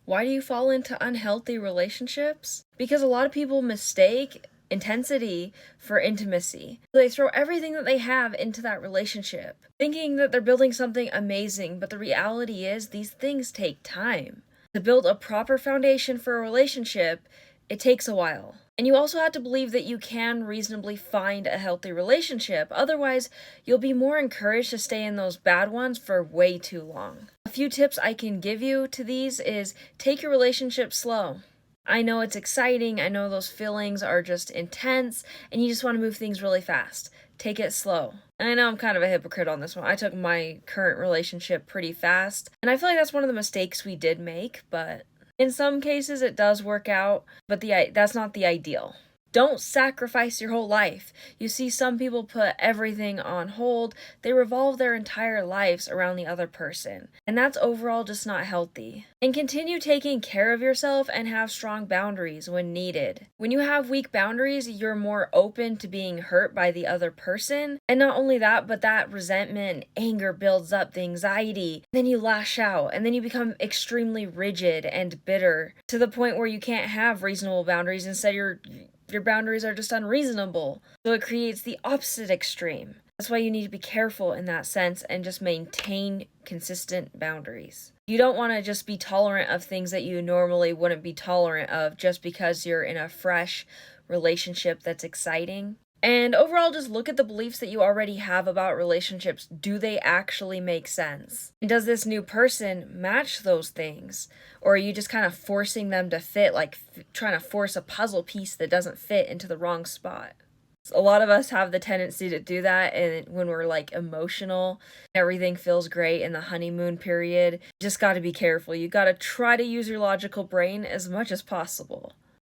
Why do you fall into unhealthy relationships? Because a lot of people mistake intensity for intimacy. They throw everything that they have into that relationship, thinking that they're building something amazing, but the reality is these things take time. To build a proper foundation for a relationship, it takes a while. And you also have to believe that you can reasonably find a healthy relationship. Otherwise, you'll be more encouraged to stay in those bad ones for way too long. A few tips I can give you to these is take your relationship slow. I know it's exciting, I know those feelings are just intense, and you just want to move things really fast. Take it slow. And I know I'm kind of a hypocrite on this one. I took my current relationship pretty fast, and I feel like that's one of the mistakes we did make, but in some cases it does work out, but that's not the ideal. Don't sacrifice your whole life. You see, some people put everything on hold. They revolve their entire lives around the other person. And that's overall just not healthy. And continue taking care of yourself and have strong boundaries when needed. When you have weak boundaries, you're more open to being hurt by the other person. And not only that, but that resentment and anger builds up, the anxiety. Then you lash out, and then you become extremely rigid and bitter to the point where you can't have reasonable boundaries. Instead, your boundaries are just unreasonable. So it creates the opposite extreme. That's why you need to be careful in that sense and just maintain consistent boundaries. You don't want to just be tolerant of things that you normally wouldn't be tolerant of just because you're in a fresh relationship that's exciting. And overall, just look at the beliefs that you already have about relationships. Do they actually make sense? And does this new person match those things? Or are you just kind of forcing them to fit, like trying to force a puzzle piece that doesn't fit into the wrong spot? A lot of us have the tendency to do that, and when we're like emotional, everything feels great in the honeymoon period. You just got to be careful. You got to try to use your logical brain as much as possible.